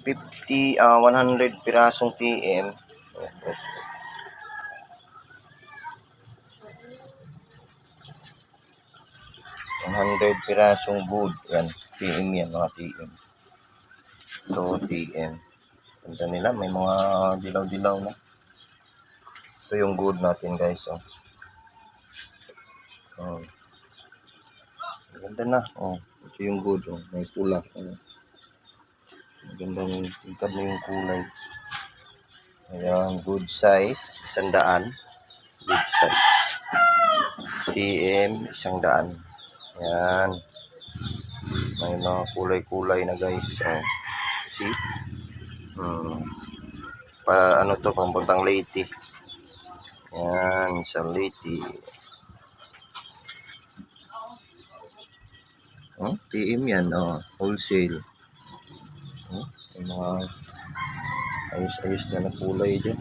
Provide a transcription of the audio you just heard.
100 pirasong TM. Tapos, 100 pirasong good. Yan, TM yan, mga TM. Ito, TM. Ganda nila, may mga dilaw-dilaw na. Ito yung good natin, guys. Oh. Oh. Ganda na. Oh. Ito yung good. Oh. May pula. Oh. Ganda yung tingkad na yung kulay. Ayan, good size. 100. Good size. TM, 100. Ayan. May mga kulay-kulay na, guys. Oh. See? Ano to, pamputang Leyte. Yan, sa Leyte. TM yan, wholesale. May mga ayos-ayos na kulay dyan.